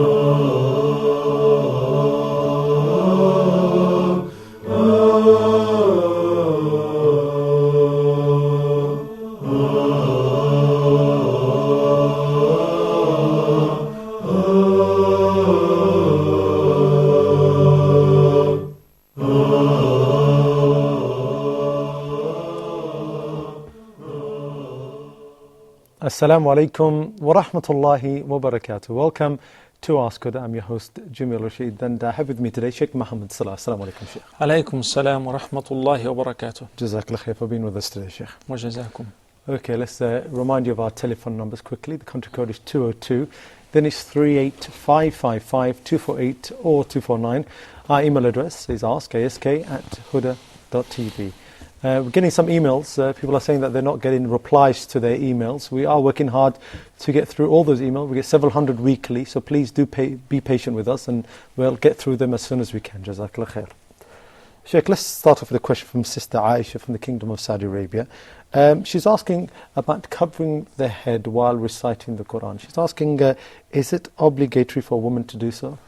Assalamu alaikum wa rahmatullahi wa barakatuh. Welcome to Ask Huda. I'm your host, Jamil Rashid, and I have with me today Sheikh Muhammad Salah. Assalamu alaikum, Sheikh. Alaikum salam wa rahmatullahi wa barakatuh. Jazakallah khair for being with us today, Sheikh. Wa jazakum. Okay, let's remind you of our telephone numbers quickly. The country code is 202, then it's 38555 248 or 249. Our email address is ask@huda.tv. We're getting some emails. People are saying that they're not getting replies to their emails. We are working hard to get through all those emails. We get several hundred weekly, so please do be patient with us and we'll get through them as soon as we can. Jazakallah khair. Sheikh, let's start off with a question from Sister Aisha from the Kingdom of Saudi Arabia. She's asking about covering the head while reciting the Quran. She's asking, is it obligatory for a woman to do so?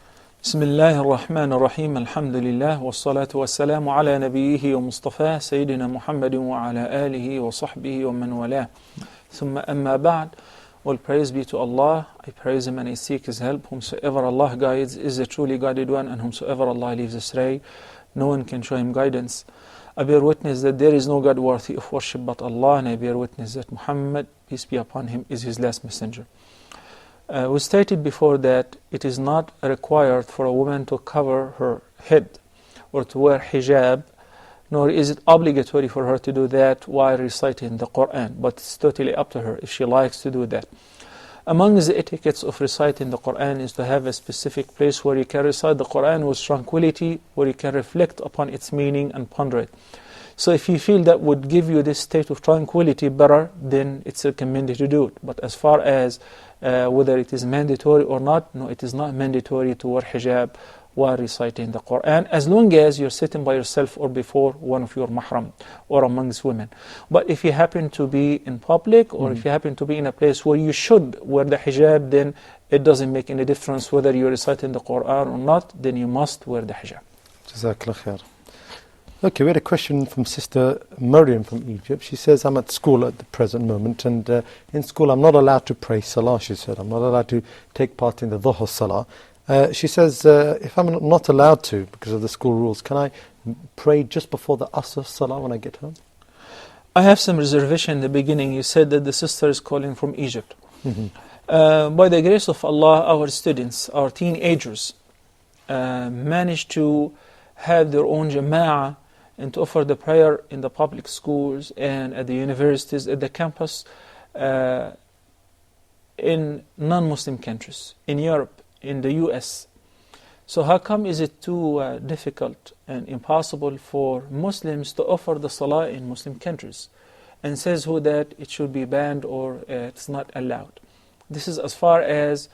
بسم الله الرحمن الرحيم الحمد لله والصلاة والسلام على نبيه ومصطفاه سيدنا محمد وعلى آله وصحبه ومن والاه ثم أما بعد. All praise be to Allah. I praise Him and I seek His help. Whomsoever Allah guides is the truly guided one, and whomsoever Allah leaves astray, no one can show him guidance. I bear witness that there is no God worthy of worship but Allah, and I bear witness that Muhammad, peace be upon him, is His last messenger. We stated before that it is not required for a woman to cover her head or to wear hijab, nor is it obligatory for her to do that while reciting the Quran, but it's totally up to her if she likes to do that. Among the etiquettes of reciting the Quran is to have a specific place where you can recite the Quran with tranquility, where you can reflect upon its meaning and ponder it. So if you feel that would give you this state of tranquility better, then it's recommended to do it. But as far as whether it is mandatory or not, no, it is not mandatory to wear hijab while reciting the Quran, as long as you're sitting by yourself or before one of your mahram or amongst women. But if you happen to be in public or if you happen to be in a place where you should wear the hijab, then it doesn't make any difference whether you're reciting the Quran or not, then you must wear the hijab. Jazakallah khair. Okay, we had a question from Sister Maryam from Egypt. She says, I'm at school at the present moment, and in school I'm not allowed to pray Salah, she said. I'm not allowed to take part in the Dhuhr Salah. She says, if I'm not allowed to, because of the school rules, can I pray just before the Asr Salah when I get home? I have some reservation in the beginning. You said that the sister is calling from Egypt. By the grace of Allah, our students, our teenagers, manage to have their own jama'ah and to offer the prayer in the public schools and at the universities, at the campus, in non-Muslim countries, in Europe, in the US. So how come is it too difficult and impossible for Muslims to offer the Salah in Muslim countries? And says who that it should be banned or it's not allowed. This is as far as,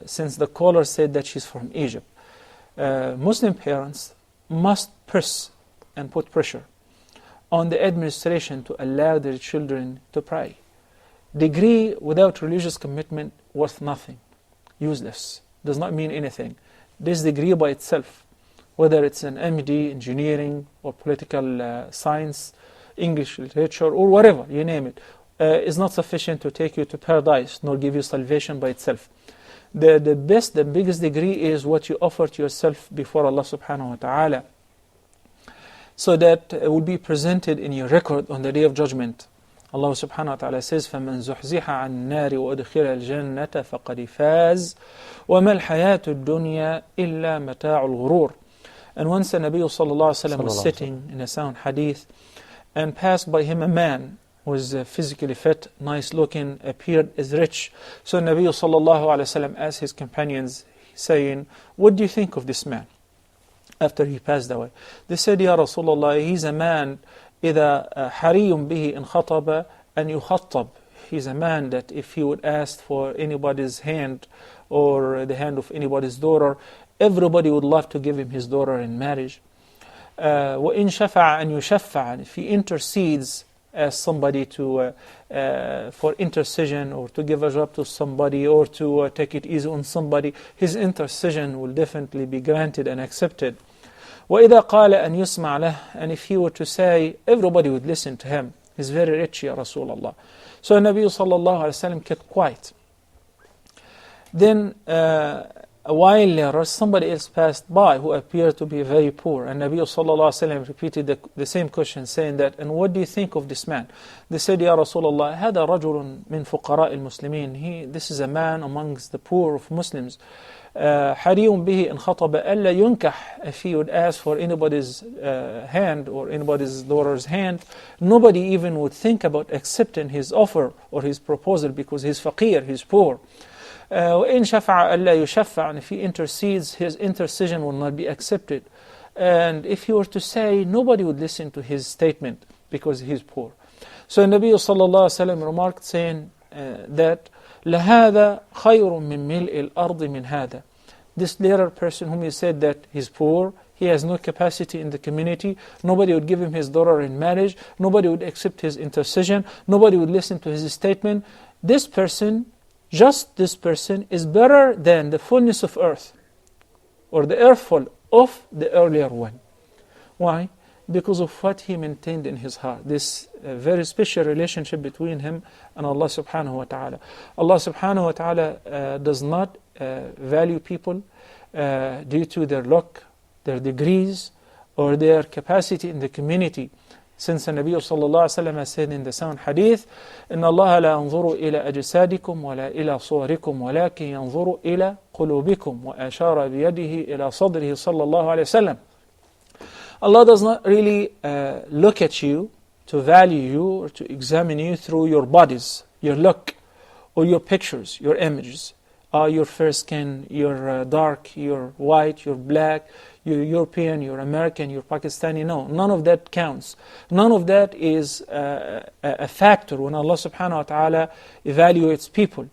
since the caller said that she's from Egypt. Muslim parents must press and put pressure on the administration to allow their children to pray. Degree without religious commitment worth nothing, useless, does not mean anything. This degree by itself, whether it's an MD, engineering, or political science, English literature, or whatever, you name it, is not sufficient to take you to paradise, nor give you salvation by itself. The biggest degree is what you offer to yourself before Allah subhanahu wa ta'ala, so that it will be presented in your record on the Day of Judgment. Allah subhanahu wa ta'ala says, فَمَنْ زُحْزِحَ عَنْ النَّارِ وَأُدْخِلَ الْجَنَّةَ فَقَدْ فَازَ وَمَا الْحَيَاةُ الدُّنْيَا إِلَّا مَتَاعُ الْغُرُورِ. And once the Nabi sallallahu alayhi wa sallam was sitting in a sound hadith, and passed by him a man who was physically fit, nice looking, appeared as rich. So Nabi sallallahu alayhi wa sallam asked his companions, saying, what do you think of this man? After he passed away, they said, Ya Rasulullah, he's a man إذا حري به إن خطب أن يخطب. He's a man that if he would ask for anybody's hand or the hand of anybody's daughter, everybody would love to give him his daughter in marriage. وإن شفع أن يشفع. If he intercedes, ask somebody to for intercession, or to give a job to somebody, or to take it easy on somebody, his intercession will definitely be granted and accepted. وَإِذَا قَالَ أَنْ يُسْمَعْ لَهُ, and if he were to say, everybody would listen to him. He's very rich, Ya Rasulullah. So Nabi sallallahu alayhi wa sallam kept quiet. Then a while later, somebody else passed by who appeared to be very poor. And Nabi sallallahu alayhi wa sallam repeated the same question, saying that, and what do you think of this man? They said, Ya Rasulullah, هذا رجل من فقراء المسلمين. This is a man amongst the poor of Muslims. حري به إن خطب ألا ينكح. If he would ask for anybody's hand or anybody's daughter's hand, nobody even would think about accepting his offer or his proposal, because he's faqir, he's poor. وإن شفع ألا يشفع, and if he intercedes, his intercession will not be accepted. And if he were to say, nobody would listen to his statement because he's poor. So Nabi sallallahu alaihi wasallam remarked, saying that لهذا خير من ملء الأرض من هذا. This later person whom he said that he's poor, he has no capacity in the community, nobody would give him his daughter in marriage, nobody would accept his intercession, nobody would listen to his statement. This person, just this person, is better than the fullness of earth, or the earthful of the earlier one. Why? Because of what he maintained in his heart. This very special relationship between him and Allah subhanahu wa ta'ala. Allah subhanahu wa ta'ala does not value people due to their luck, their degrees, or their capacity in the community. Since the Nabi sallallahu alayhi wa sallam has said in the sound hadith, إِنَّ اللَّهَ لَا يَنظُرُ إِلَى أَجْسَادِكُمْ وَلَا إِلَى صُوَرِكُمْ وَلَكِنْ يَنظُرُ إِلَى قُلُوبِكُمْ وَأَشَارَ بِيَدِهِ إِلَى صَدْرِهِ صلى الله عليه وسلم. Allah does not really look at you to value you or to examine you through your bodies, your look, or your pictures, your images. Your fair skin, you're dark, you're white, you're black, you're European, you're American, you're Pakistani. No, none of that counts. None of that is a factor when Allah subhanahu wa ta'ala evaluates people.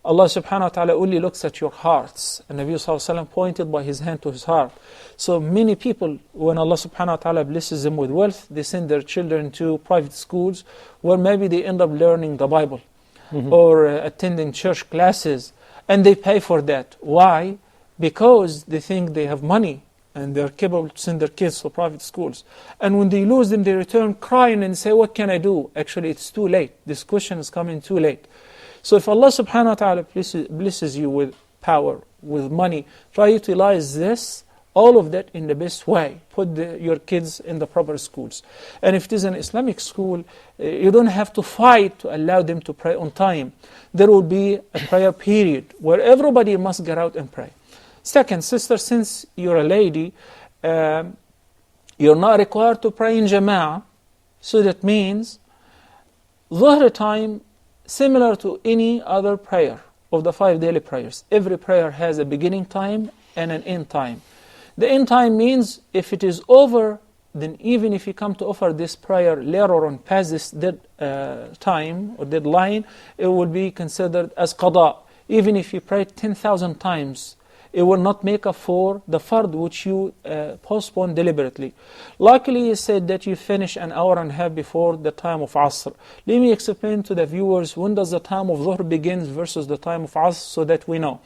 Allah subhanahu wa ta'ala only looks at your hearts. And Nabi sallallahu alayhi wa sallam pointed by his hand to his heart. So many people, when Allah subhanahu wa ta'ala blesses them with wealth, they send their children to private schools where maybe they end up learning the Bible or attending church classes. And they pay for that. Why? Because they think they have money and they're capable to send their kids to private schools. And when they lose them, they return crying and say, what can I do? Actually, it's too late. This question is coming too late. So if Allah subhanahu wa ta'ala blesses you with power, with money, try to utilize this, all of that in the best way. Put your kids in the proper schools. And if it is an Islamic school, you don't have to fight to allow them to pray on time. There will be a prayer period where everybody must get out and pray. Second, sister, since you're a lady, you're not required to pray in Jama'ah. So that means Dhuhr time, similar to any other prayer of the 5 daily prayers. Every prayer has a beginning time and an end time. The end time means if it is over, then even if you come to offer this prayer later on past this time or deadline, it will be considered as qada. Even if you pray 10,000 times, it will not make up for the fard which you postpone deliberately. Luckily, he said that you finish an hour and a half before the time of Asr. Let me explain to the viewers when does the time of Dhuhr begins versus the time of Asr so that we know.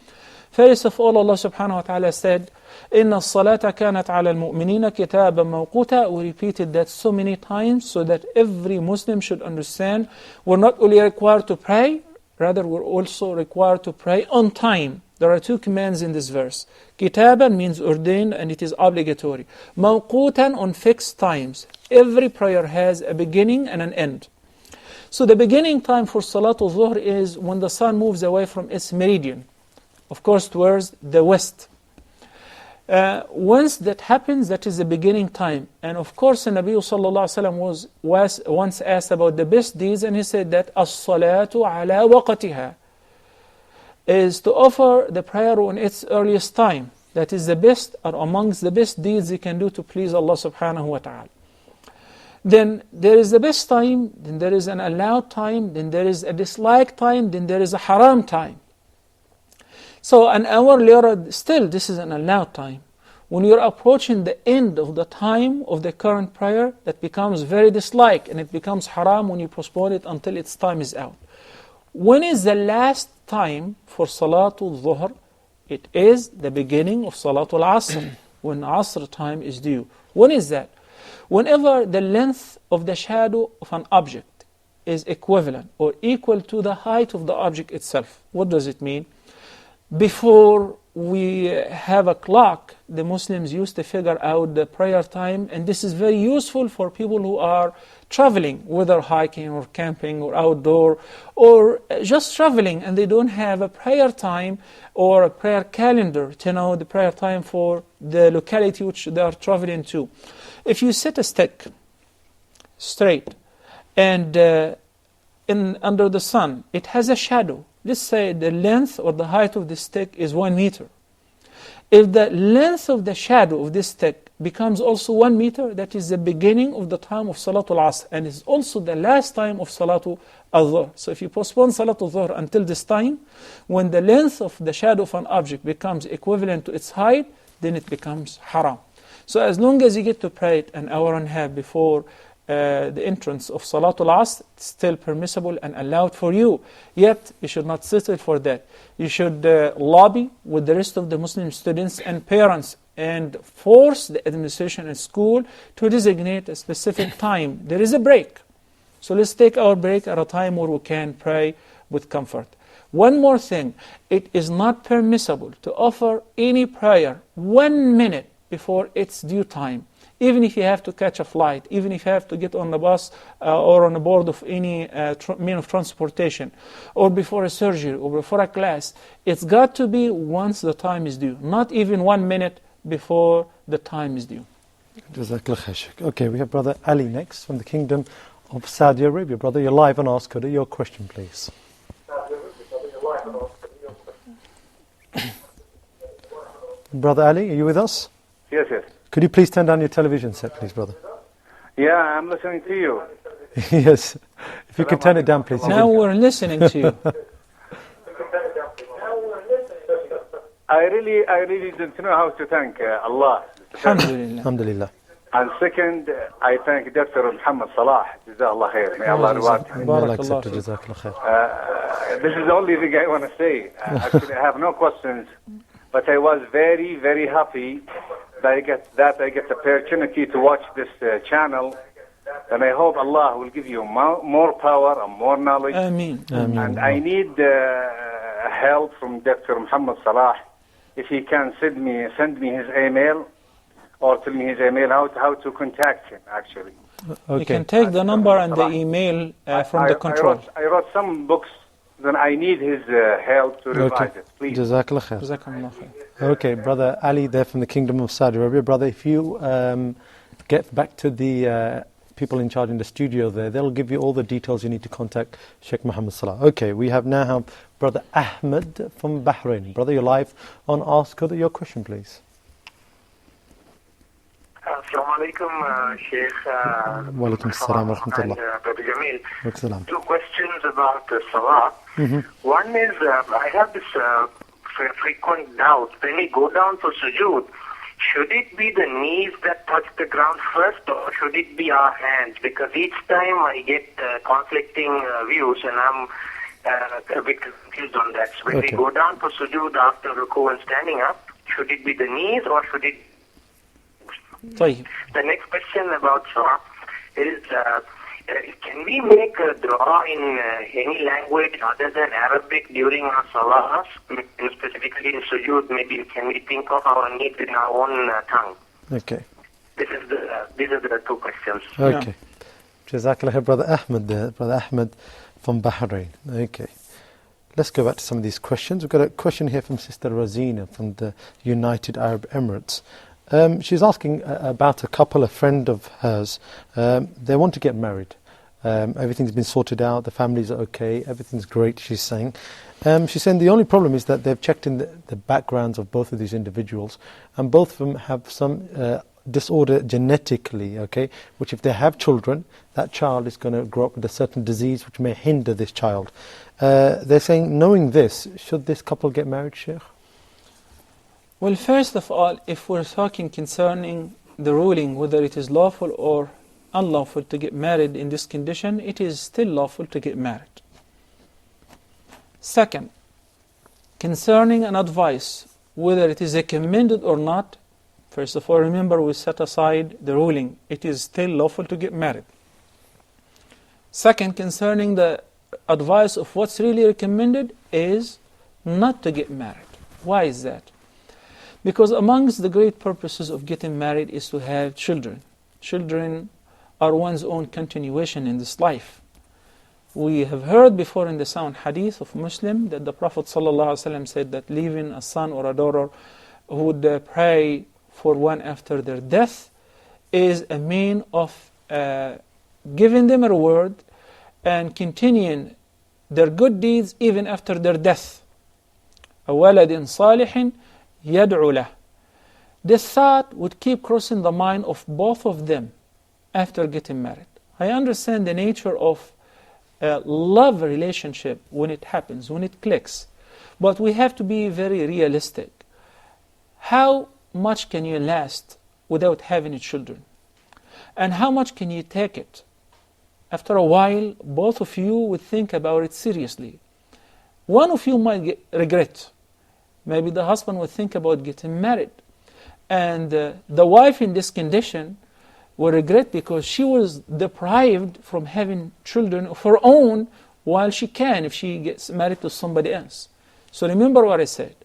First of all, Allah subhanahu wa ta'ala said, إِنَّ الصَّلَاةَ كَانَتْ عَلَى الْمُؤْمِنِينَ كِتَابًا مَوْقُوتًا. We repeated that so many times so that every Muslim should understand we're not only required to pray, rather we're also required to pray on time. There are 2 commands in this verse. Kitaban means ordained and it is obligatory. Mawqutan, on fixed times. Every prayer has a beginning and an end. So the beginning time for Salatul Dhuhr is when the sun moves away from its meridian, of course towards the west. Once that happens, that is the beginning time. And of course, the Nabi sallallahu alaihi wasallam was once asked about the best deeds, and he said that as-salatu ala waqtiha is to offer the prayer on its earliest time. That is the best, or amongst the best deeds you can do to please Allah subhanahu wa ta'ala. Then there is the best time, then there is an allowed time, then there is a disliked time, then there is a haram time. So an hour later, still this is an allowed time. When you're approaching the end of the time of the current prayer, that becomes very disliked, and it becomes haram when you postpone it until its time is out. When is the last time for Salatul Dhuhr? It is the beginning of Salatul Asr, when Asr time is due. When is that? Whenever the length of the shadow of an object is equivalent or equal to the height of the object itself. What does it mean? Before we have a clock, the Muslims used to figure out the prayer time, and this is very useful for people who are traveling, whether hiking or camping or outdoor, or just traveling and they don't have a prayer time or a prayer calendar to know the prayer time for the locality which they are traveling to. If you set a stick straight and under the sun, it has a shadow. Let's say the length or the height of the stick is 1 meter. If the length of the shadow of this stick becomes also 1 meter, that is the beginning of the time of Salatul Asr, and is also the last time of Salatul Dhuhr. So if you postpone Salatul Dhuhr until this time, when the length of the shadow of an object becomes equivalent to its height, then it becomes haram. So as long as you get to pray it an hour and a half before the entrance of Salatul Asr, it's still permissible and allowed for you. Yet, you should not settle for that. You should lobby with the rest of the Muslim students and parents and force the administration and school to designate a specific time. There is a break. So let's take our break at a time where we can pray with comfort. One more thing, it is not permissible to offer any prayer 1 minute before its due time. Even if you have to catch a flight, even if you have to get on the bus or on a board of any mean of transportation, or before a surgery, or before a class, it's got to be once the time is due, not even 1 minute before the time is due. Jazakallah khair. Okay, we have Brother Ali next from the Kingdom of Saudi Arabia. Brother, you're live on Ask Huda. Your question, please. Brother Ali, are you with us? Yes, yes. Could you please turn down your television set, please, brother? Yeah, I'm listening to you. Yes. If you could turn it down, please. Now we're listening to you. I really don't know how to thank Allah. Alhamdulillah. Alhamdulillah. And second, I thank Dr. Muhammad Salah. Jazakallah khair. May Allah reward him. May Allah Barakallah accept it. feek. Jazakallah khair. This is the only thing I want to say. Actually, I have no questions, but I was very, very happy that I get the opportunity to watch this channel, and I hope Allah will give you more power and more knowledge. Ameen. And I need help from Dr. Muhammad Salah. If he can send me his email, or tell me his email, how to contact him, actually. Okay. You can take the number and the email from the control. I wrote some books, then I need his help to revise it, please. Jazakallah khair. Jazakumullah khair. Okay, Brother Ali there from the Kingdom of Saudi Arabia. Brother, if you get back to the people in charge in the studio there, they'll give you all the details you need to contact Sheikh Muhammad Salah. Okay, we have Brother Ahmed from Bahrain. Brother, you're live on Ask Huda. Your question, please. Assalamu alaikum, Sheikh. Wa alaikum assalam wa rahmatullah. Brother Jamil. Wa alaikum. 2 questions about Salah. One is, I have this frequent doubt. When we go down for sujood, should it be the knees that touch the ground first, or should it be our hands? Because each time I get conflicting views, and I'm a bit confused on that. So when we go down for sujood after ruku and standing up, should it be the knees, or should it... طيب. The next question about Salah is, can we make a dua in any language other than Arabic during our Salahs, specifically in sujood? Maybe can we think of our needs in our own tongue? Okay. These are the 2 questions. Okay. Jazakallah khair, Brother Ahmed there. Brother Ahmed from Bahrain. Okay. Let's go back to some of these questions. We've got a question here from Sister Rosina from the United Arab Emirates. She's asking about a couple, a friend of hers. They want to get married. Everything's been sorted out, the families are okay, everything's great, she's saying. She's saying the only problem is that they've checked in the backgrounds of both of these individuals, and both of them have some disorder genetically, okay, which if they have children, that child is going to grow up with a certain disease which may hinder this child. They're saying, knowing this, should this couple get married, Sheikh? Well, first of all, if we're talking concerning the ruling, whether it is lawful or unlawful to get married in this condition, it is still lawful to get married. Second, concerning an advice, whether it is recommended or not, first of all, remember we set aside the ruling. It is still lawful to get married. Second, concerning the advice of what's really recommended is not to get married. Why is that? Because amongst the great purposes of getting married is to have children. Children are one's own continuation in this life. We have heard before in the sound hadith of Muslim that the Prophet ﷺ said that leaving a son or a daughter who would pray for one after their death is a mean of giving them a reward and continuing their good deeds even after their death. أَوَلَدٍ صَالِحٍ يَدْعُ لَهُ. This thought would keep crossing the mind of both of them after getting married. I understand the nature of a love relationship when it happens, when it clicks. But we have to be very realistic. How much can you last without having children? And how much can you take it? After a while, both of you would think about it seriously. One of you might regret. Maybe the husband would think about getting married. And the wife in this condition will regret because she was deprived from having children of her own while she can if she gets married to somebody else. So remember what I said.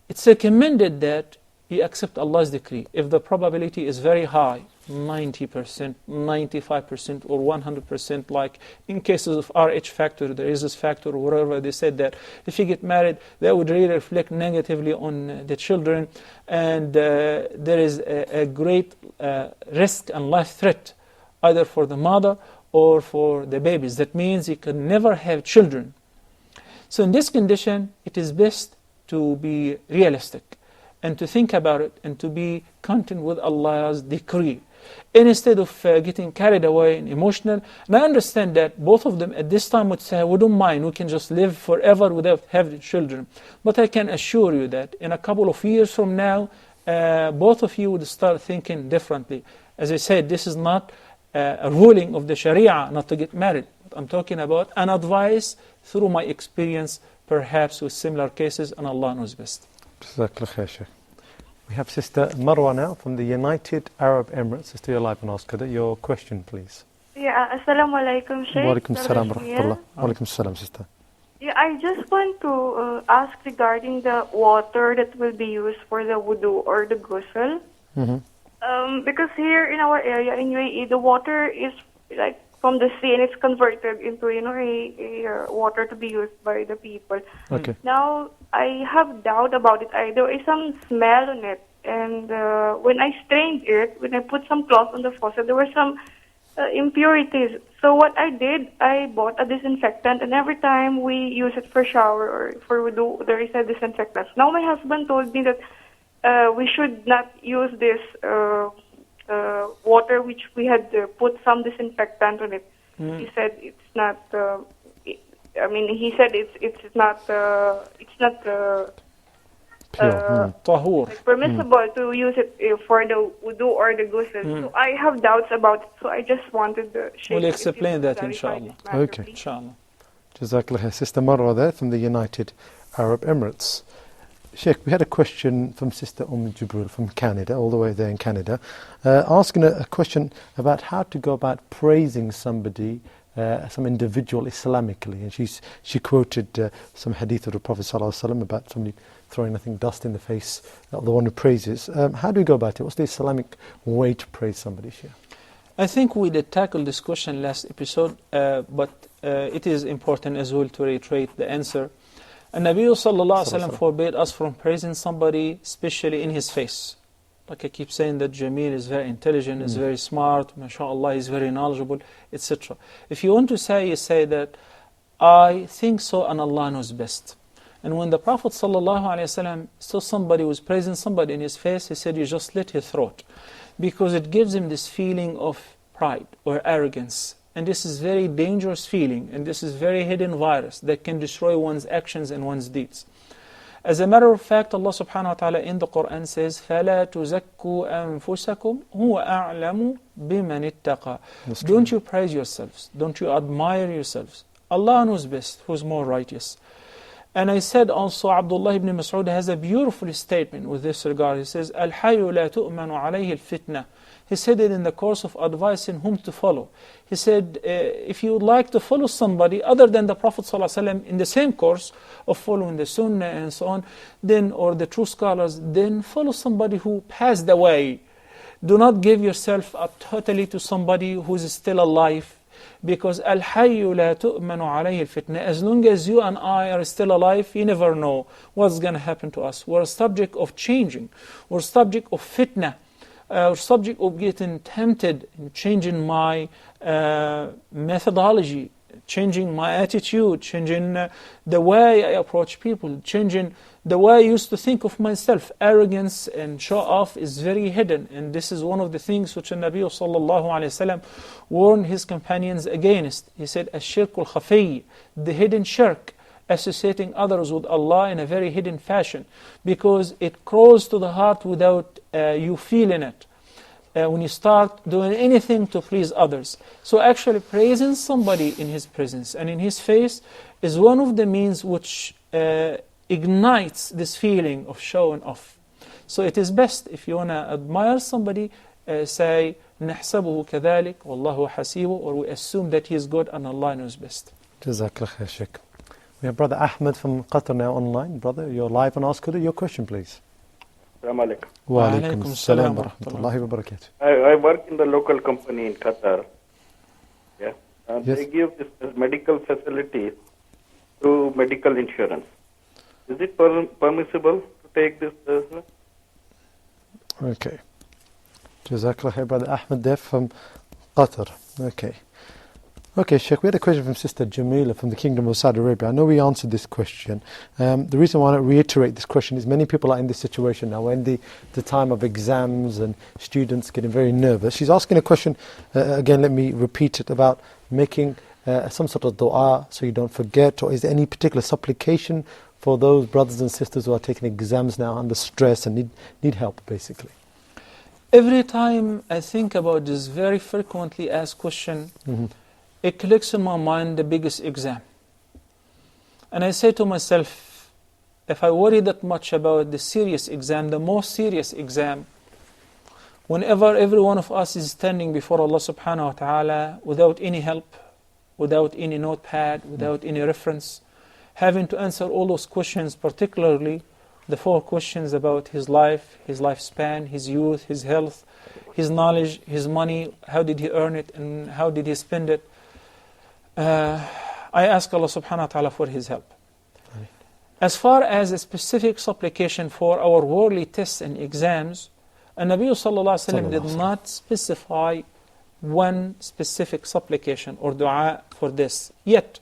It's recommended that you accept Allah's decree. If the probability is very high, 90%, 95%, or 100%, like in cases of RH factor, the rhesus factor, or whatever, they said that if you get married, that would really reflect negatively on the children, and there is a great risk and life threat, either for the mother or for the babies. That means you can never have children. So in this condition, it is best to be realistic and to think about it and to be content with Allah's decree, instead of getting carried away and emotional. And I understand that both of them at this time would say, we don't mind, we can just live forever without having children. But I can assure you that in a couple of years from now, both of you would start thinking differently. As I said, this is not a ruling of the Sharia not to get married. I'm talking about an advice through my experience, perhaps with similar cases, and Allah knows best. We have Sister Marwa now from the United Arab Emirates. Sister, you're live and ask her your question, please. Yeah, assalamu alaikum, Shaykh. Wa alaikum salam wa rahmatullah. Wa alaikum salam, Sister. Yeah, I just want to ask regarding the water that will be used for the wudu or the ghusl. Because here in our area in UAE, the water is like from the sea and it's converted into, a water to be used by the people. Okay. Now, I have doubt about it. There is some smell on it. And when I strained it, when I put some cloth on the faucet, there were some impurities. So what I did, I bought a disinfectant, and every time we use it for shower or for wudu, there is a disinfectant. Now my husband told me that we should not use this water which we had put some disinfectant on it. He said it's not. He said it's not pure. Like permissible to use it for the wudu or the ghusl. So I have doubts about it. So I just wanted to share. We'll explain that, inshallah. Okay. Inshallah. Jazakallah. Sister Marwa there from the United Arab Emirates. Sheikh, we had a question from Sister Jibril from Canada, all the way there in Canada, asking a question about how to go about praising somebody, some individual Islamically. And she quoted some hadith of the Prophet ﷺ about somebody throwing, dust in the face of the one who praises. How do we go about it? What's the Islamic way to praise somebody, Sheikh? I think we did tackle this question last episode, but it is important as well to reiterate the answer. And Nabi sallallahu alaihi wasallam forbade us from praising somebody, especially in his face. Like I keep saying that Jamil is very intelligent, is very smart, mashallah, is very knowledgeable, etc. If you want to say, you say that, I think so and Allah knows best. And when the Prophet sallallahu alaihi wasallam saw somebody was praising somebody in his face, he said, you just slit his throat. Because it gives him this feeling of pride or arrogance. And this is very dangerous feeling, and this is very hidden virus that can destroy one's actions and one's deeds. As a matter of fact, Allah subhanahu wa ta'ala in the Quran says, فَلَا تُزَكُّوا أَنفُسَكُمْ هُوَ أَعْلَمُ بِمَنِ اتَّقَى. Don't you praise yourselves, don't you admire yourselves. Allah knows best, who's more righteous. And I said also, Abdullah ibn Mas'ud has a beautiful statement with this regard. He says, الْحَيُّ لَا تُؤْمَنُ عَلَيْهِ الْفِتْنَةِ. He said it in the course of advising whom to follow. He said, if you would like to follow somebody other than the Prophet ﷺ in the same course of following the Sunnah and so on, then, or the true scholars, then follow somebody who passed away. Do not give yourself up totally to somebody who is still alive. Because al-hayyu la tu'manu alayhi al-fitna. As long as you and I are still alive, you never know what's going to happen to us. We're a subject of changing. We're a subject of fitna. Subject of getting tempted, changing my methodology, changing my attitude, changing the way I approach people, changing the way I used to think of myself. Arrogance and show-off is very hidden, and this is one of the things which the Nabi sallallahu alayhi wa sallam warned his companions against. He said, "Ash-shirkul khafi," the hidden shirk, associating others with Allah in a very hidden fashion, because it crawls to the heart without you feeling it. When you start doing anything to please others. So actually praising somebody in his presence and in his face is one of the means which ignites this feeling of showing off. So it is best if you want to admire somebody, say, نحسبه كذلك والله حسيبه, or we assume that he is good and Allah knows best. Jazakallah khair, Sheikh. We have Brother Ahmed from Qatar now online. Brother, you're live on Ask Huda. Your question, please. Assalamu alaikum. Wa alaikum assalam wa rahmatullahi wa barakatuh. I work in the local company in Qatar. Yeah. And Yes. they give this medical facilities through medical insurance. Is it permissible to take this? Okay. Jazakallah khair, Brother Ahmed there from Qatar. Okay. Okay, Sheikh, we had a question from Sister Jamila from the Kingdom of Saudi Arabia. I know we answered this question. The reason why I want to reiterate this question is many people are in this situation now. We're in the time of exams and students getting very nervous. She's asking a question, again, let me repeat it, about making some sort of dua so you don't forget, or is there any particular supplication for those brothers and sisters who are taking exams now under stress and need help, basically? Every time I think about this very frequently asked question, it clicks in my mind the biggest exam. And I say to myself, if I worry that much about the serious exam, the most serious exam, whenever every one of us is standing before Allah subhanahu wa ta'ala without any help, without any notepad, without any reference, having to answer all those questions, particularly the 4 questions about his life, his lifespan, his youth, his health, his knowledge, his money, how did he earn it and how did he spend it. I ask Allah subhanahu wa ta'ala for his help. As far as a specific supplication for our worldly tests and exams, Nabi sallallahu alayhi wa sallam did not specify one specific supplication or dua for this. Yet,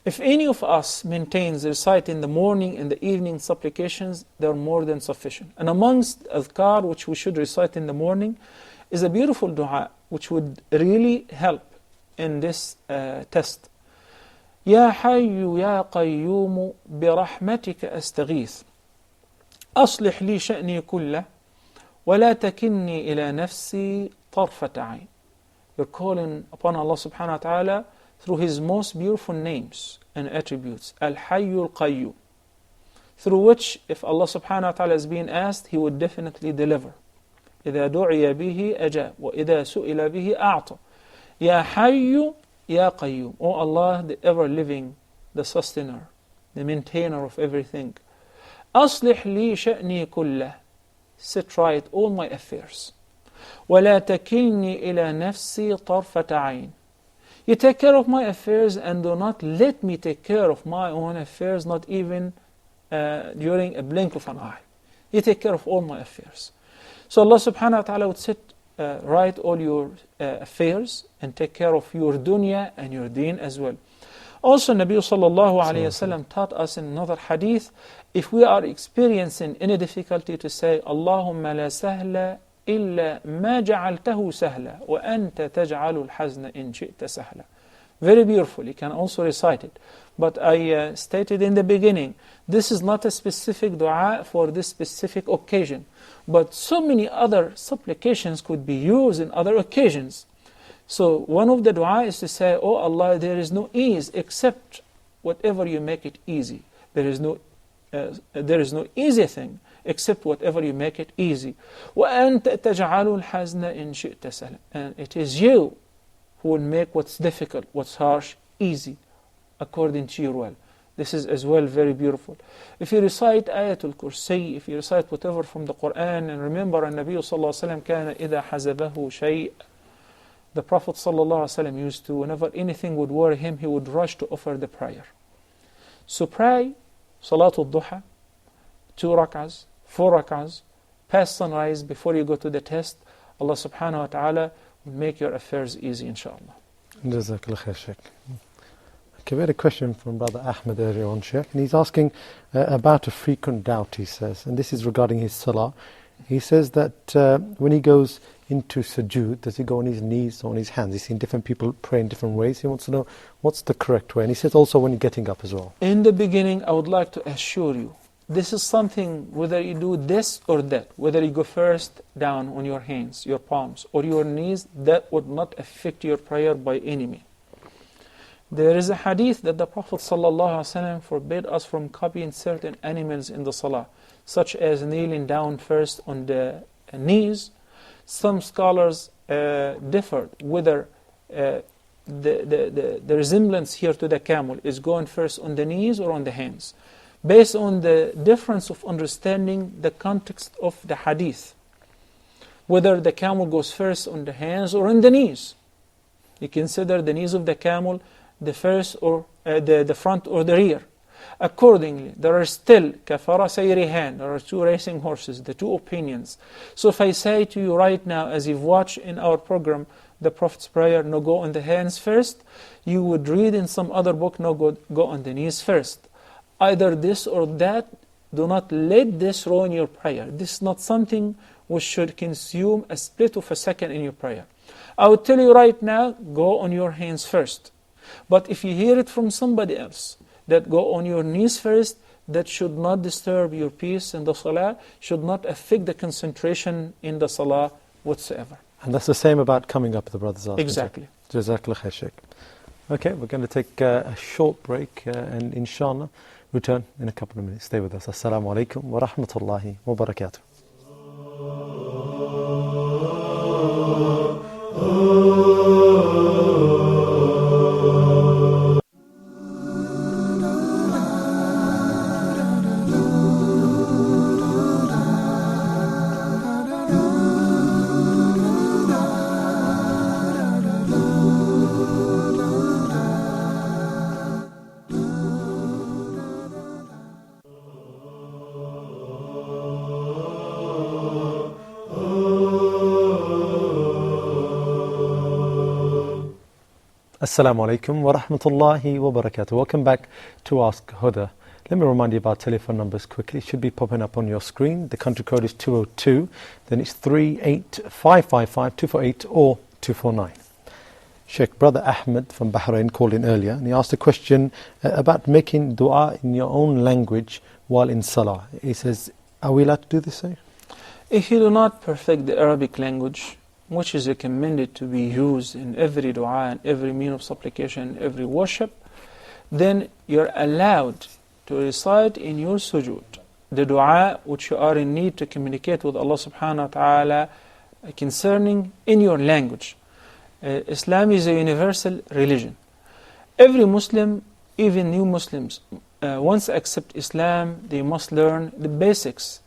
if any of us maintains recite in the morning and the evening supplications, they are more than sufficient. And amongst adhkar which we should recite in the morning is a beautiful dua which would really help in this test. يا حي يا قيوم برحمتك أستغيث أصلح لي شأني كله ولا تكلني إلى نفسي طرفة عين. You're calling upon Allah subhanahu wa ta'ala through His most beautiful names and attributes, Al-Hayyu Al-Qayyum, through which if Allah subhanahu wa ta'ala is being asked, He would definitely deliver. إذا دعي به أجاب وإذا سئل به أعطى. Ya Hayyu, Ya Qayyum. O Allah, the ever-living, the sustainer, the maintainer of everything. أصلح لي شأني كله. Set right all my affairs. ولا تكلني إلى نفسي طرفة عين. You take care of my affairs and do not let me take care of my own affairs, not even during a blink of an eye. You take care of all my affairs. So Allah subhanahu wa ta'ala would set right all your affairs and take care of your dunya and your deen as well. Also, Nabi sallallahu alayhi wasallam taught us in another hadith, if we are experiencing any difficulty, to say, Allahumma la sahla illa ma ja'altahu sahla wa anta taj'alul hazna in shi'ta sahla. Very beautiful. You can also recite it. But I stated in the beginning, this is not a specific dua for this specific occasion. But so many other supplications could be used in other occasions. So one of the dua is to say, oh Allah, there is no ease except whatever you make it easy. There is no easy thing except whatever you make it easy. وَأَنْتَ تَجْعَلُ الْحَزْنَ إِنْ شِئْتَ سَهْلًا. And it is you who will make what's difficult, what's harsh, easy, according to your will. This is as well very beautiful. If you recite Ayatul Kursi, if you recite whatever from the Quran, and remember An-Nabi sallallahu alayhi wa sallam كَانَ إِذَا حَزَبَهُ شَيْءٍ. The Prophet sallallahu alayhi wa sallam used to, whenever anything would worry him, he would rush to offer the prayer. So pray Salatul Duha, 2 rak'ahs, 4 rak'ahs, past sunrise before you go to the test. Allah subhanahu wa ta'ala will make your affairs easy, inshallah. Jazakallah khair, Sheikh. Okay, we had a question from Brother Ahmed earlier on, Sheikh, and he's asking about a frequent doubt, he says, and this is regarding his salah. He says that when he goes into sujood, does he go on his knees or on his hands? He's seen different people pray in different ways. He wants to know what's the correct way. And he says also when getting up as well. In the beginning, I would like to assure you, this is something, whether you do this or that, whether you go first down on your hands, your palms, or your knees, that would not affect your prayer by any means. There is a hadith that the Prophet ﷺ forbade us from copying certain animals in the salah, such as kneeling down first on the knees. Some scholars differed whether the resemblance here to the camel is going first on the knees or on the hands, based on the difference of understanding the context of the hadith, whether the camel goes first on the hands or on the knees. You consider the knees of the camel the first or the front or the rear. Accordingly, there are still kafara sayrihan, there are 2 racing horses, the 2 opinions. So if I say to you right now, as you've watched in our program, the Prophet's prayer, no, go on the hands first, you would read in some other book, no, go on the knees first. Either this or that, do not let this ruin your prayer. This is not something which should consume a split of a second in your prayer. I would tell you right now, go on your hands first. But if you hear it from somebody else, that go on your knees first, that should not disturb your peace in the salah, should not affect the concentration in the salah whatsoever. And that's the same about coming up, the brothers asking. Exactly. Jazakallah khair, Sheikh. Okay, we're going to take a short break and inshallah return in a couple of minutes. Stay with us. Assalamu alaikum wa rahmatullahi wa barakatuh. Assalamu alaikum wa rahmatullahi wa barakatuh. Welcome back to Ask Huda. Let me remind you of our telephone numbers quickly. It should be popping up on your screen. The country code is 202. Then it's 38555 248 or 249. Sheikh, Brother Ahmed from Bahrain called in earlier and he asked a question about making dua in your own language while in salah. He says, are we allowed to do this, sir? If you do not perfect the Arabic language, which is recommended to be used in every dua and every mean of supplication, every worship, then you're allowed to recite in your sujood the dua which you are in need to communicate with Allah subhanahu wa ta'ala concerning in your language. Islam is a universal religion. Every Muslim, even new Muslims, once accept Islam, they must learn the basics.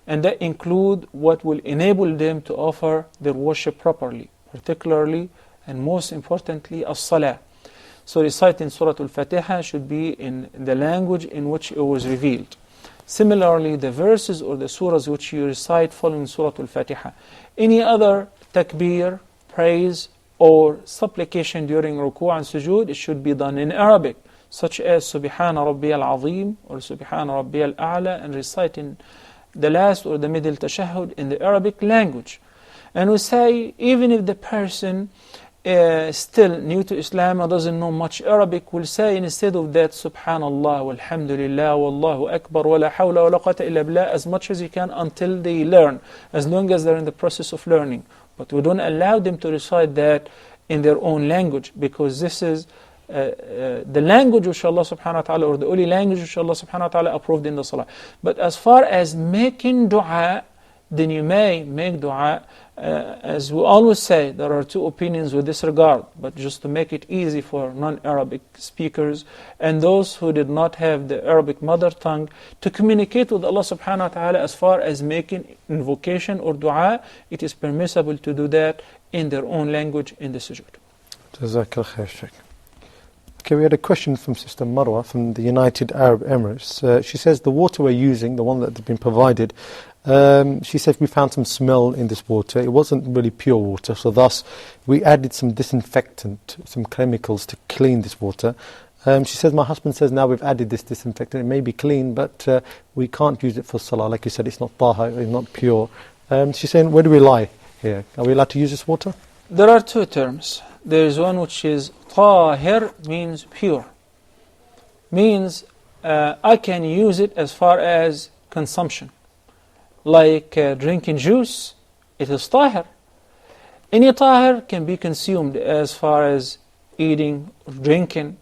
And that include what will enable them to offer their worship properly, particularly and most importantly, as-salah. So reciting Surah Al-Fatiha should be in the language in which it was revealed. Similarly, the verses or the surahs which you recite following Surah Al-Fatiha. Any other takbir, praise, or supplication during ruku' and sujood, it should be done in Arabic, such as Subhana Rabbiyal Azim or Subhana Rabbiyal A'la, and reciting the last or the middle tashahhud in the Arabic language. And we say, even if the person still new to Islam or doesn't know much Arabic will say instead of that Subhanallah, Walhamdulillah, Wallahu Akbar, Wala Hawla Wala Quwwata Illa Billah as much as you can until they learn, as long as they're in the process of learning. But we don't allow them to recite that in their own language, because this is the language which Allah subhanahu wa ta'ala, or the only language which Allah subhanahu wa ta'ala approved in the salah. But as far as making dua, then you may make dua. As we always say, there are two opinions with this regard, but just to make it easy for non-Arabic speakers and those who did not have the Arabic mother tongue to communicate with Allah subhanahu wa ta'ala, as far as making invocation or dua, it is permissible to do that in their own language in the sujood. Jazakallah khair, Sheikh. Okay, we had a question from Sister Marwa from the United Arab Emirates. She says the water we're using, the one that has been provided, she said we found some smell in this water. It wasn't really pure water, so thus we added some disinfectant, some chemicals to clean this water. She says, my husband says now we've added this disinfectant, it may be clean, but we can't use it for salah. Like you said, it's not tahir, it's not pure. She's saying, where do we lie here? Are we allowed to use this water? There are two terms. There is one which is tahir, means pure. Means I can use it as far as consumption. Like drinking juice, it is tahir. Any tahir can be consumed as far as eating or drinking.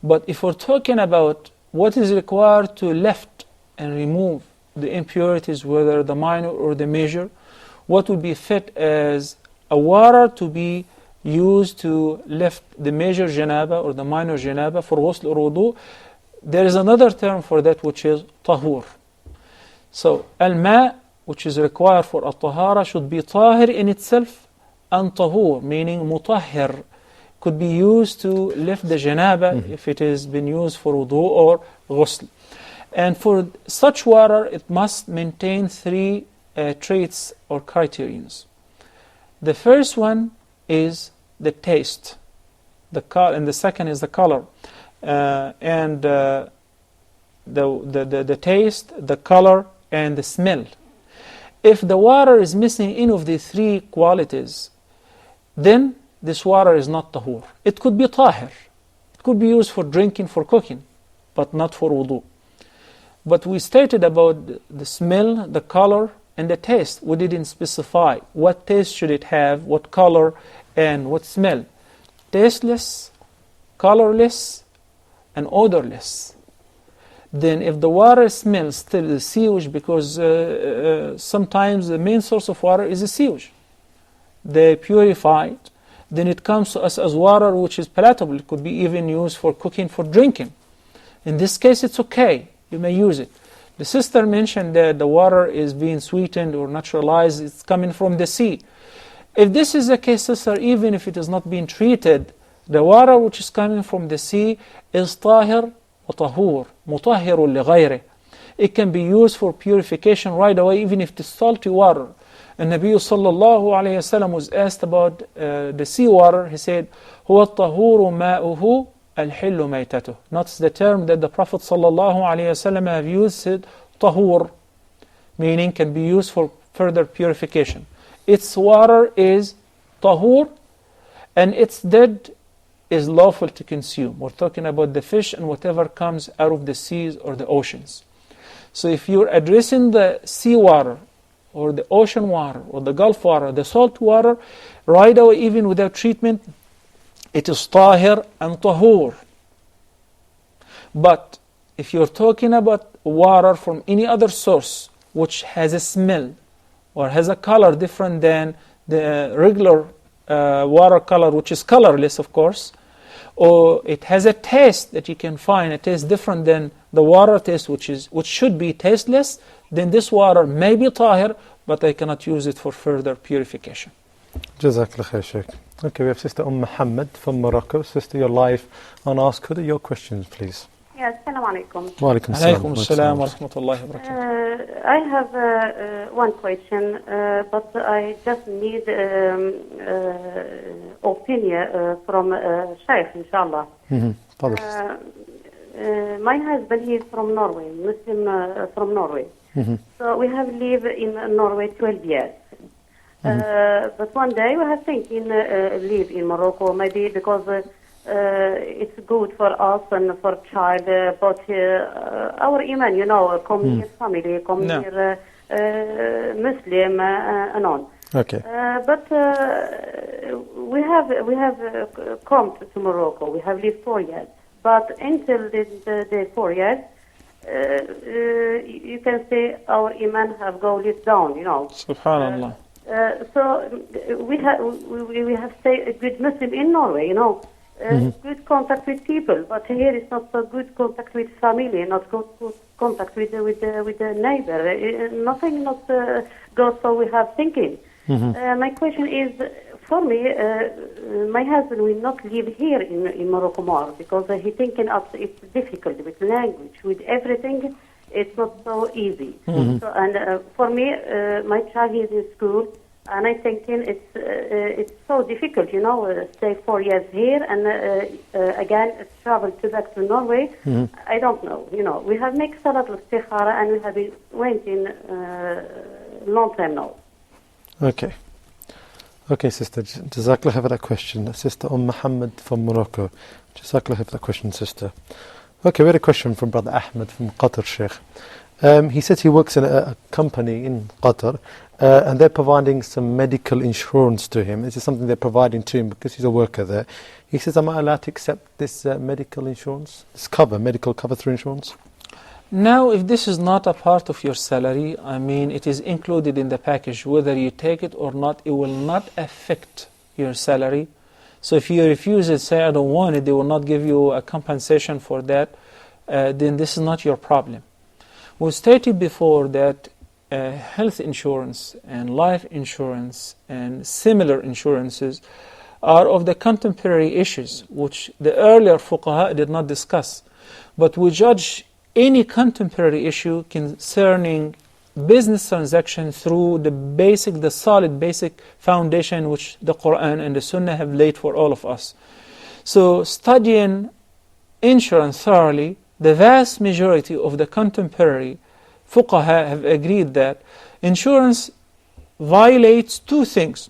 But if we're talking about what is required to lift and remove the impurities, whether the minor or the major, what would be fit as a water to be used to lift the major janaba or the minor janaba for ghusl or wudu, there is another term for that which is tahur. So al-ma, which is required for al-tahara, should be tahir in itself, and tahur, meaning mutahhir, could be used to lift the janaba if it has been used for wudu or ghusl. And for such water, it must maintain three traits or criterions. The first one is the taste, and the second is the color. And the taste, the color, and the smell. If the water is missing any of the three qualities, then this water is not tahur. It could be tahir. It could be used for drinking, for cooking, but not for wudu. But we stated about the smell, the color, and the taste. We didn't specify what taste should it have, what color, and what smell. Tasteless, colorless, and odorless. Then if the water smells still sewage, because sometimes the main source of water is the sewage, they purify it, then it comes to us as water which is palatable. It could be even used for cooking, for drinking. In this case, it's okay. You may use it. The sister mentioned that the water is being sweetened or naturalized. It's coming from the sea. If this is the case, sister, even if it is not being treated, the water which is coming from the sea is tahir wa tahur, mutahhirun li ghayri. It can be used for purification right away, even if it's salty water. And Nabi sallallahu alayhi wasallam was asked about the sea water. He said, "Huwa tahuru ma'uhu al-hillu maytatuh." Notice the term that the Prophet sallallahu alayhi wasallam have used, said tahur, meaning can be used for further purification. Its water is tahur, and its dead is lawful to consume. We're talking about the fish and whatever comes out of the seas or the oceans. So if you're addressing the sea water, or the ocean water, or the Gulf water, the salt water, right away, even without treatment, it is tahir and tahur. But if you're talking about water from any other source which has a smell or has a color different than the regular water color, which is colorless, of course, or it has a taste that you can find, a taste different than the water taste, which should be tasteless, then this water may be tahir, but I cannot use it for further purification. Jazakallah khair, Sheikh. Okay, we have Sister Muhammad from Morocco. Sister, you're live on Ask Huda. Your questions, please. Yes, Assalamu alaikum. Wa alaikum Alaykum assalam wa rahmatullahi wa barakatuh. I have one question, but I just need opinion from Sheikh, inshallah. My husband, he is from Norway, Muslim from Norway. So we have lived in Norway 12 years. But one day we have thinking live in Morocco, maybe because it's good for us and for child, but our iman, come here family, come here Muslim and on. Okay. But we have come to Morocco. We have lived 4 years. But until the 4 years, you can say our iman have gone down. Subhanallah. So we have stayed a good Muslim in Norway. Good contact with people. But here it's not so good contact with family. Not good contact with the neighbor. Nothing not goes. So we have thinking. My question is, for me, my husband will not live here in Morocco more because he thinking it's difficult with language, with everything. It's not so easy. So, and for me, my child is in school, and I thinking it's so difficult, stay 4 years here and again travel back to Norway. I don't know. We have made salat al-istikhara and we have been waiting long time now. Okay. Okay, sister. Jazakallah for that question. Sister Muhammad from Morocco. Jazakallah for that question, sister. Okay, we had a question from Brother Ahmed from Qatar, Sheikh. He says he works in a company in Qatar and they're providing some medical insurance to him. This is something they're providing to him because he's a worker there. He says, am I allowed to accept this medical insurance? This medical cover through insurance? Now, if this is not a part of your salary, it is included in the package. Whether you take it or not, it will not affect your salary. So if you refuse it, say, I don't want it, they will not give you a compensation for that, then this is not your problem. We stated before that health insurance and life insurance and similar insurances are of the contemporary issues, which the earlier fuqaha did not discuss. But we judge any contemporary issue concerning business transaction through the solid basic foundation which the Quran and the Sunnah have laid for all of us. So studying insurance thoroughly, the vast majority of the contemporary fuqaha have agreed that insurance violates two things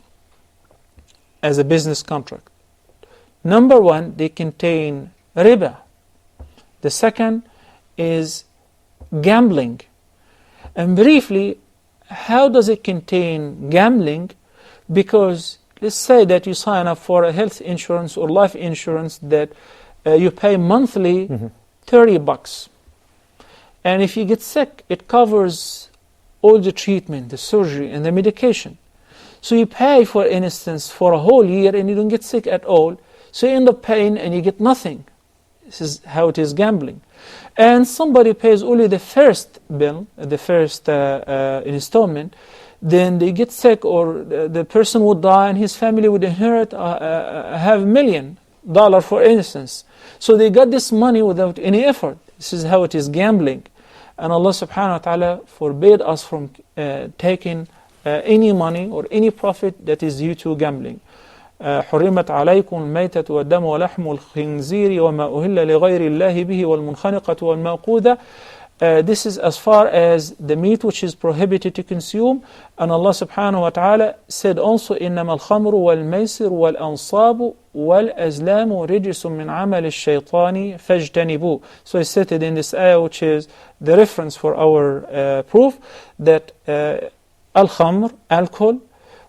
as a business contract. Number one, they contain riba. The second is gambling. And briefly, how does it contain gambling? Because let's say that you sign up for a health insurance or life insurance that you pay monthly $30. And if you get sick, it covers all the treatment, the surgery, and the medication. So you pay, for instance, for a whole year and you don't get sick at all. So you end up paying and you get nothing. This is how it is gambling. And somebody pays only the first bill, the first installment, then they get sick or the person would die and his family would inherit have $1 million, for instance. So they got this money without any effort. This is how it is gambling. And Allah subhanahu wa ta'ala forbade us from taking any money or any profit that is due to gambling. حرمت عليكم الميتة والدم ولحم الخنزير وما أهل لغير الله به والمنخنقة والموقوذة. This is as far as the meat which is prohibited to consume. And Allah subhanahu wa ta'ala said also إنما الخمر والميسر والأنصاب والأزلام رجس من عمل الشيطان فاجتنبوه. So it's stated in this ayah, which is the reference for our proof, that al-khamr, alcohol,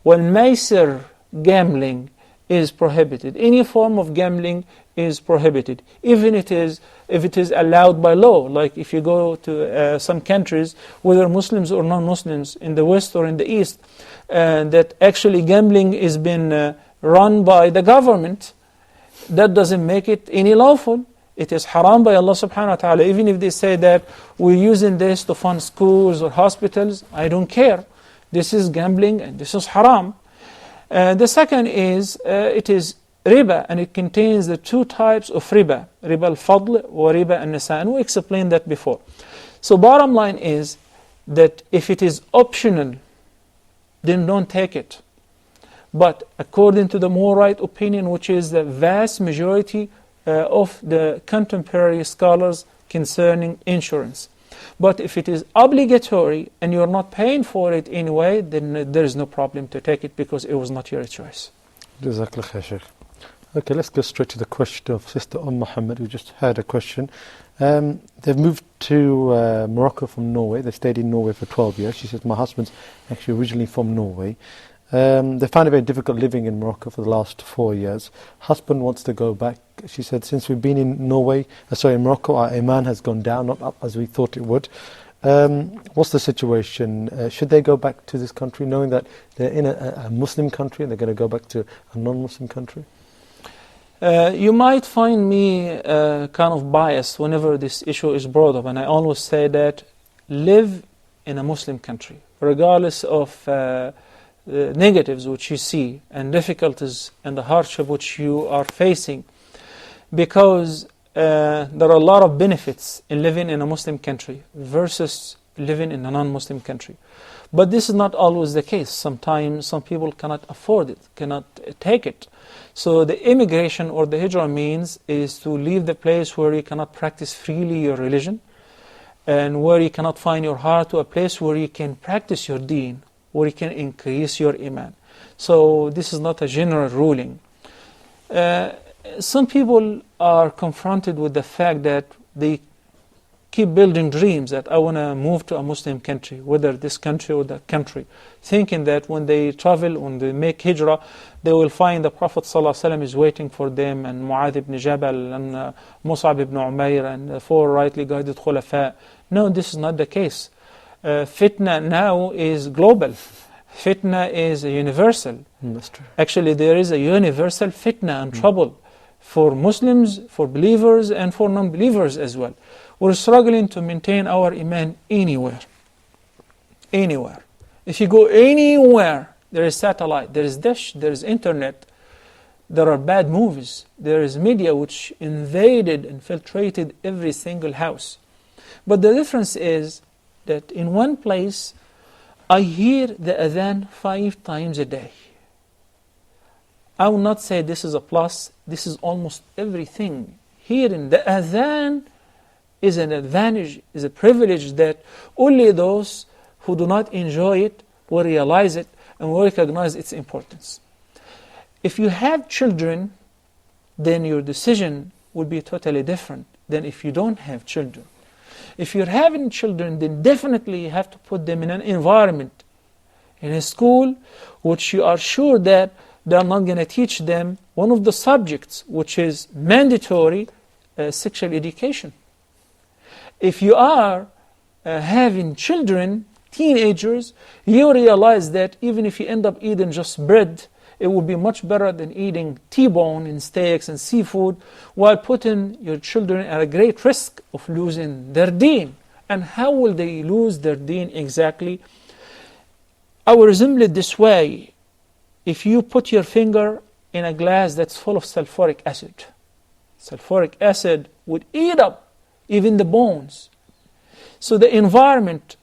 wal-maysir, gambling, is prohibited. Any form of gambling is prohibited, even if it is allowed by law. Like if you go to some countries, whether Muslims or non-Muslims, in the West or in the East, that actually gambling is been run by the government, that doesn't make it any lawful. It is haram by Allah subhanahu wa ta'ala. Even if they say that we're using this to fund schools or hospitals, I don't care. This is gambling and this is haram. The second is, it is riba, and it contains the two types of riba, riba al-fadl or riba al-nisa, and we explained that before. So bottom line is that if it is optional, then don't take it. But according to the more right opinion, which is the vast majority of the contemporary scholars concerning insurance, But if it is obligatory and you're not paying for it anyway, then there is no problem to take it because it was not your choice. Jazakallah khair, Sheikh. Okay, let's go straight to the question of Sister Muhammad, who just had a question. They've moved to Morocco from Norway. They stayed in Norway for 12 years. She says, my husband's actually originally from Norway. They found it very difficult living in Morocco for the last 4 years. Husband wants to go back. She said, since we've been in Morocco, our iman has gone down, not up as we thought it would. What's the situation? Should they go back to this country knowing that they're in a Muslim country and they're going to go back to a non-Muslim country? You might find me kind of biased whenever this issue is brought up, and I always say that live in a Muslim country, regardless of negatives which you see and difficulties and the hardship which you are facing, because there are a lot of benefits in living in a Muslim country versus living in a non-Muslim country. But this is not always the case. Sometimes some people cannot afford it, cannot take it. So the immigration or the hijrah means is to leave the place where you cannot practice freely your religion and where you cannot find your heart, to a place where you can practice your deen, where you can increase your iman. So this is not a general ruling. Some people are confronted with the fact that they keep building dreams that I want to move to a Muslim country, whether this country or that country, thinking that when they travel, when they make hijrah, they will find the Prophet ﷺ is waiting for them, and Mu'adh ibn Jabal, and Mus'ab ibn Umair, and the 4 rightly guided khulafa. No, this is not the case. Fitna now is global. Fitna is universal. That's true. Actually, there is a universal fitna and trouble for Muslims, for believers, and for non-believers as well. We're struggling to maintain our iman anywhere. Anywhere. If you go anywhere, there is satellite, there is dish, there is internet, there are bad movies, there is media which invaded, infiltrated every single house. But the difference is that in one place, I hear the adhan 5 times a day. I will not say this is a plus, this is almost everything. Hearing the adhan is an advantage, is a privilege that only those who do not enjoy it will realize it and will recognize its importance. If you have children, then your decision will be totally different than if you don't have children. If you're having children, then definitely you have to put them in an environment, in a school, which you are sure that they are not going to teach them one of the subjects which is mandatory, sexual education. If you are having children, teenagers, you realize that even if you end up eating just bread, it would be much better than eating T-bone and steaks and seafood, while putting your children at a great risk of losing their deen. And how will they lose their deen exactly? I will resemble it this way. If you put your finger in a glass that's full of sulfuric acid would eat up even the bones. So the environment,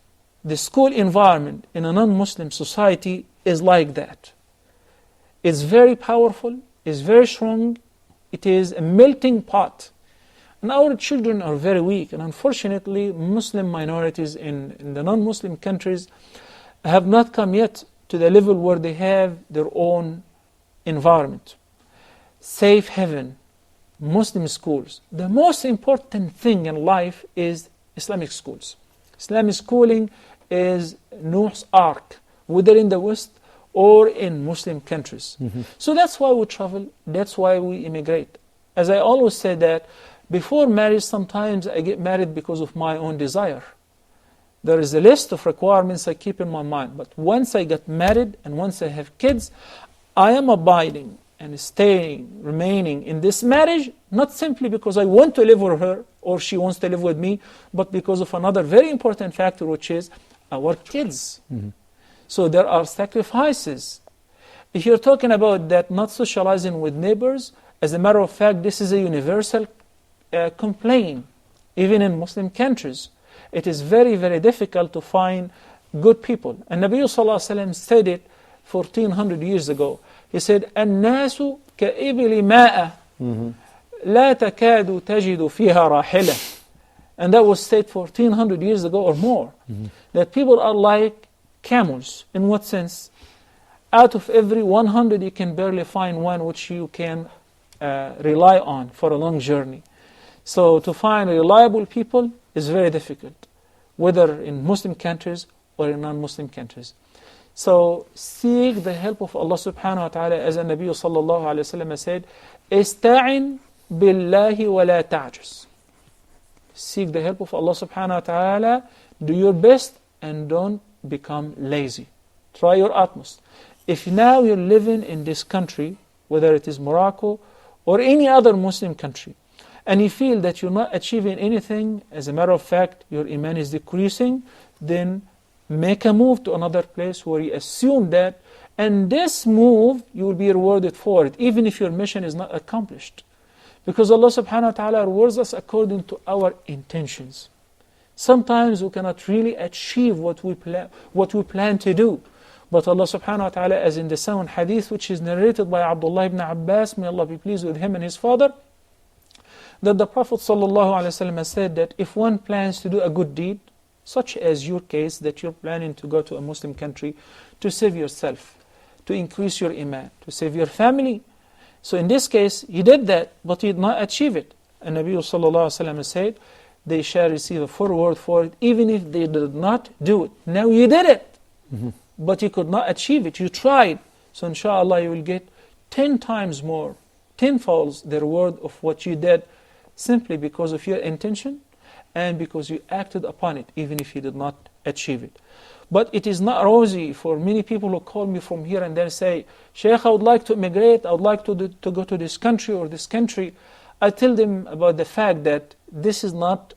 the school environment in a non-Muslim society is like that. It's very powerful, it's very strong, it is a melting pot. And our children are very weak, and unfortunately Muslim minorities in the non-Muslim countries have not come yet to the level where they have their own environment. Safe haven, Muslim schools. The most important thing in life is Islamic schools. Islamic schooling is Noah's Ark, whether in the West or in Muslim countries. So that's why we travel, that's why we immigrate. As I always say that, before marriage, sometimes I get married because of my own desire. There is a list of requirements I keep in my mind, but once I get married and once I have kids, I am abiding and staying, remaining in this marriage, not simply because I want to live with her or she wants to live with me, but because of another very important factor, which is our kids. So there are sacrifices. If you're talking about that not socializing with neighbors, as a matter of fact, this is a universal complaint, even in Muslim countries. It is very, very difficult to find good people. And Nabi Sallallahu Alaihi Wasallam said it 1400 years ago. He said, الناس كإبل ماء لا تكاد تجد فيها راحلة. And that was stated 1400 years ago or more. That people are like camels. In what sense? Out of every 100, you can barely find one which you can rely on for a long journey. So to find reliable people is very difficult, whether in Muslim countries or in non-Muslim countries. So seek the help of Allah subhanahu wa ta'ala, as the Nabi sallallahu alayhi wa sallam said, "Ista'in billahi wa la ta'juz." Seek the help of Allah subhanahu wa ta'ala, do your best and don't become lazy. Try your utmost. If now you're living in this country, whether it is Morocco or any other Muslim country, and you feel that you're not achieving anything, as a matter of fact, your iman is decreasing, then make a move to another place where you assume that, and this move, you will be rewarded for it, even if your mission is not accomplished. Because Allah subhanahu wa ta'ala rewards us according to our intentions. Sometimes we cannot really achieve what we plan to do. But Allah subhanahu wa ta'ala, as in the sound hadith which is narrated by Abdullah ibn Abbas, may Allah be pleased with him and his father, that the Prophet sallallahu alaihi wasallam has said that if one plans to do a good deed, such as your case, that you're planning to go to a Muslim country to save yourself, to increase your iman, to save your family. So in this case, he did that, but he did not achieve it. And Nabi sallallahu alaihi wasallam said, they shall receive a full reward for it, even if they did not do it. Now you did it, but you could not achieve it. You tried. So inshallah you will get 10 times more, 10-folds the reward of what you did, simply because of your intention and because you acted upon it, even if you did not achieve it. But it is not rosy for many people who call me from here and there say, Shaykh, I would like to immigrate, I would like to go to this country or this country. I tell them about the fact that this is not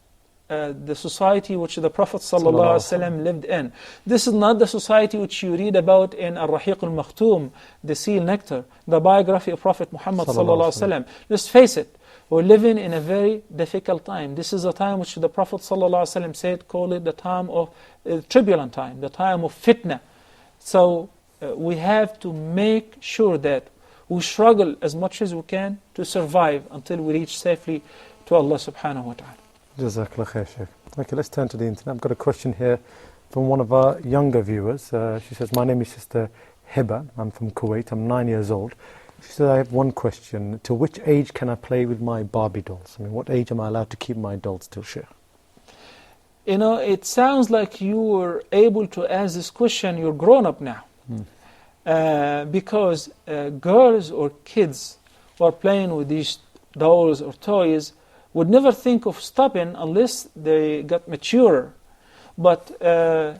the society which the Prophet ﷺ lived in. This is not the society which you read about in Al-Rahiq al-Makhtum, the seal nectar, the biography of Prophet Muhammad ﷺ. Let's face it, we're living in a very difficult time. This is a time which the Prophet ﷺ said, call it the time of turbulent time, the time of fitna. So we have to make sure that we struggle as much as we can to survive until we reach safely to Allah subhanahu wa ta'ala. Jazakallah khair, Shaykh. Okay, let's turn to the internet. I've got a question here from one of our younger viewers. She says, my name is Sister Hiba. I'm from Kuwait. I'm 9 years old. She said, I have one question. To which age can I play with my Barbie dolls? I mean, what age am I allowed to keep my dolls till, Shaykh? You know, it sounds like you were able to ask this question, you're grown up now. Because girls or kids who are playing with these dolls or toys would never think of stopping unless they got mature. But the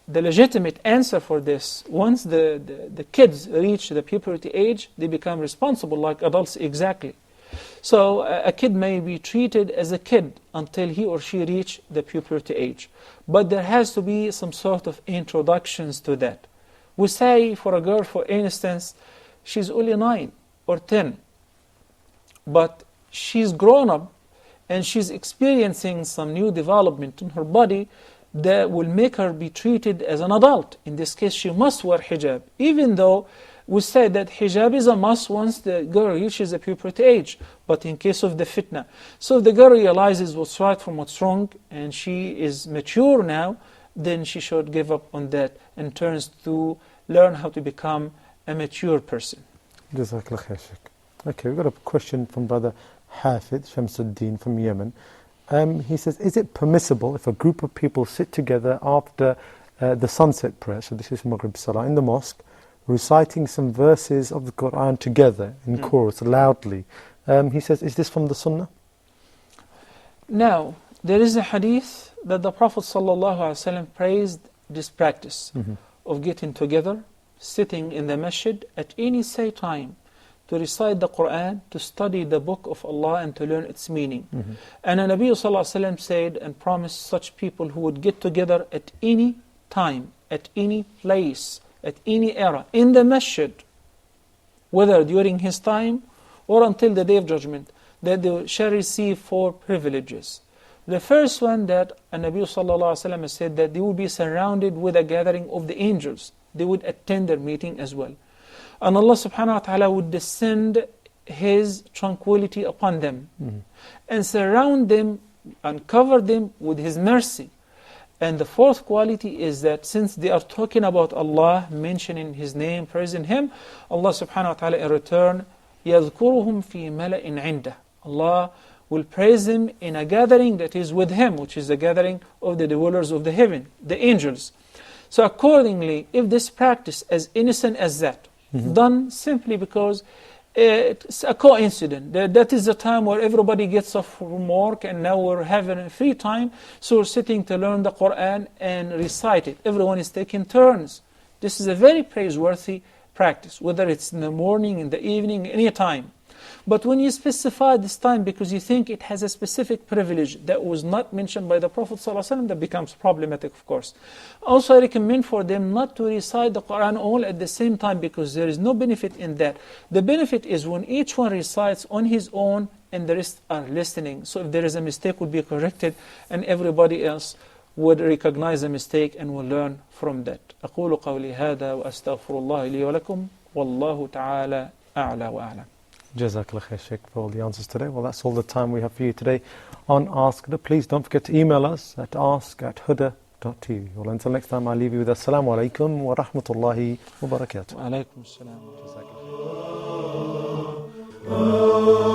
legitimate answer for this, once the kids reach the puberty age, they become responsible like adults exactly. So a kid may be treated as a kid until he or she reach the puberty age. But there has to be some sort of introductions to that. We say for a girl, for instance, she's only 9 or 10. But she's grown up and she's experiencing some new development in her body that will make her be treated as an adult. In this case, she must wear hijab, even though we say that hijab is a must once the girl reaches a puberty age, but in case of the fitna. So if the girl realizes what's right from what's wrong and she is mature now, then she should give up on that and turns to learn how to become a mature person. Jazakallah khair, Shaykh. Okay, we've got a question from Brother Hafid Shamsuddin from Yemen. He says, is it permissible if a group of people sit together after the sunset prayer, so this is Maghrib Salah, in the mosque, reciting some verses of the Quran together in chorus, loudly? He says, is this from the Sunnah? Now, there is a hadith that the Prophet ﷺ praised this practice of getting together, sitting in the masjid at any say time, to recite the Quran, to study the book of Allah and to learn its meaning. And the Nabi ﷺ said and promised such people who would get together at any time, at any place, at any era, in the masjid, whether during his time or until the Day of Judgment, that they shall receive 4 privileges. The first one, that Nabi ﷺ said that they will be surrounded with a gathering of the angels. They would attend their meeting as well. And Allah subhanahu wa ta'ala would descend His tranquility upon them and surround them and cover them with His mercy. And the fourth quality is that since they are talking about Allah, mentioning His name, praising Him, Allah subhanahu wa ta'ala in return, يَذْكُرُهُمْ فِي مَلَإٍ عِنْدَهُ. Allah will praise Him in a gathering that is with Him, which is the gathering of the dwellers of the heaven, the angels. So accordingly, if this practice, as innocent as that, done simply because it's a coincidence, that is the time where everybody gets off from work and now we're having a free time, so we're sitting to learn the Quran and recite it. Everyone is taking turns. This is a very praiseworthy practice, whether it's in the morning, in the evening, any time. But when you specify this time because you think it has a specific privilege that was not mentioned by the Prophet ﷺ, that becomes problematic, of course. Also, I recommend for them not to recite the Quran all at the same time because there is no benefit in that. The benefit is when each one recites on his own and the rest are listening. So if there is a mistake, would be corrected and everybody else would recognize the mistake and will learn from that. أقول قولي هذا وأستغفر الله لي ولكم والله تعالى أعلى وأعلم. Jazakallah khair, Sheikh, for all the answers today. Well, that's all the time we have for you today on Ask Huda. Please don't forget to email us at ask@huda.tv. Well, until next time, I'll leave you with Assalamu alaikum wa rahmatullahi wa barakatuh. Wa alaikum assalam.